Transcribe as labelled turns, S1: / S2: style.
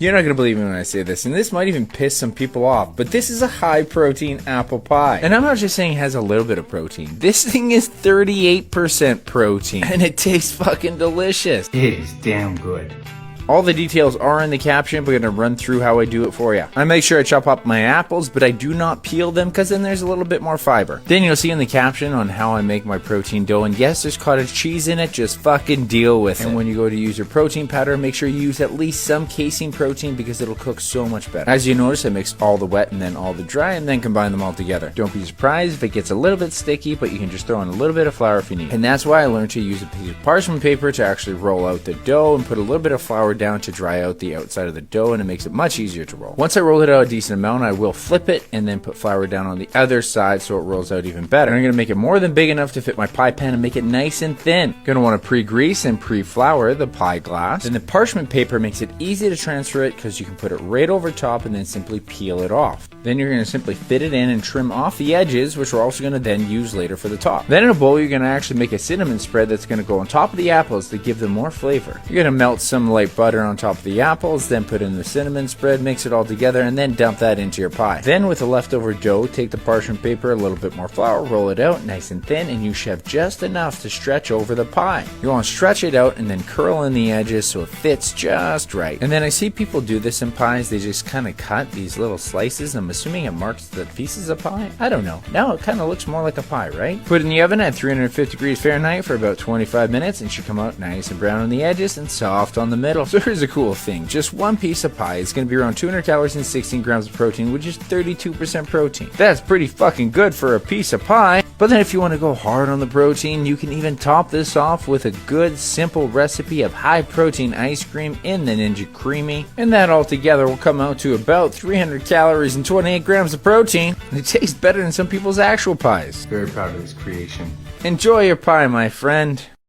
S1: You're not going to believe me when I say this, and this might even piss some people off, but this is a high-protein apple pie. And I'm not just saying it has a little bit of protein. This thing is 38% protein, and it tastes fucking delicious.
S2: It is damn good.
S1: All the details are in the caption, but I'm going to run through how I do it for you. I make sure I chop up my apples, but I do not peel them because then there's a little bit more fiber. Then you'll see in the caption on how I make my protein dough, and yes, there's cottage cheese in it, just fucking deal with it. And when you go to use your protein powder, make sure you use at least some casein protein because it'll cook so much better. As you notice, I mix all the wet and then all the dry and then combine them all together. Don't be surprised if it gets a little bit sticky, but you can just throw in a little bit of flour if you need. And that's why I learned to use a piece of parchment paper to actually roll out the dough and put a little bit of flour down to dry out the outside of the dough, and it makes it much easier to roll. Once I roll it out a decent amount, I will flip it and then put flour down on the other side so it rolls out even better. And I'm going to make it more than big enough to fit my pie pan and make it nice and thin. Going to want to pre-grease and pre-flour the pie glass. Then the parchment paper makes it easy to transfer it because you can put it right over top and then simply peel it off. Then you're going to simply fit it in and trim off the edges, which we're also going to then use later for the top. Then in a bowl, you're going to actually make a cinnamon spread that's going to go on top of the apples to give them more flavor. You're going to melt some light butter on top of the apples, then put in the cinnamon spread, mix it all together, and then dump that into your pie. Then with the leftover dough, take the parchment paper, a little bit more flour, roll it out nice and thin, and you should have just enough to stretch over the pie. You want to stretch it out and then curl in the edges so it fits just right. And then I see people do this in pies, they just kind of cut these little slices. I'm assuming it marks the pieces of pie? I don't know. Now it kind of looks more like a pie, right? Put it in the oven at 350 degrees Fahrenheit for about 25 minutes and should come out nice and brown on the edges and soft on the middle. So here's a cool thing. Just one piece of pie is going to be around 200 calories and 16 grams of protein, which is 32% protein. That's pretty fucking good for a piece of pie. But then if you want to go hard on the protein, you can even top this off with a good simple recipe of high protein ice cream in the Ninja Creamy. And that all together will come out to about 300 calories and 28 grams of protein. It tastes better than some people's actual pies.
S2: Very proud of this creation.
S1: Enjoy your pie, my friend.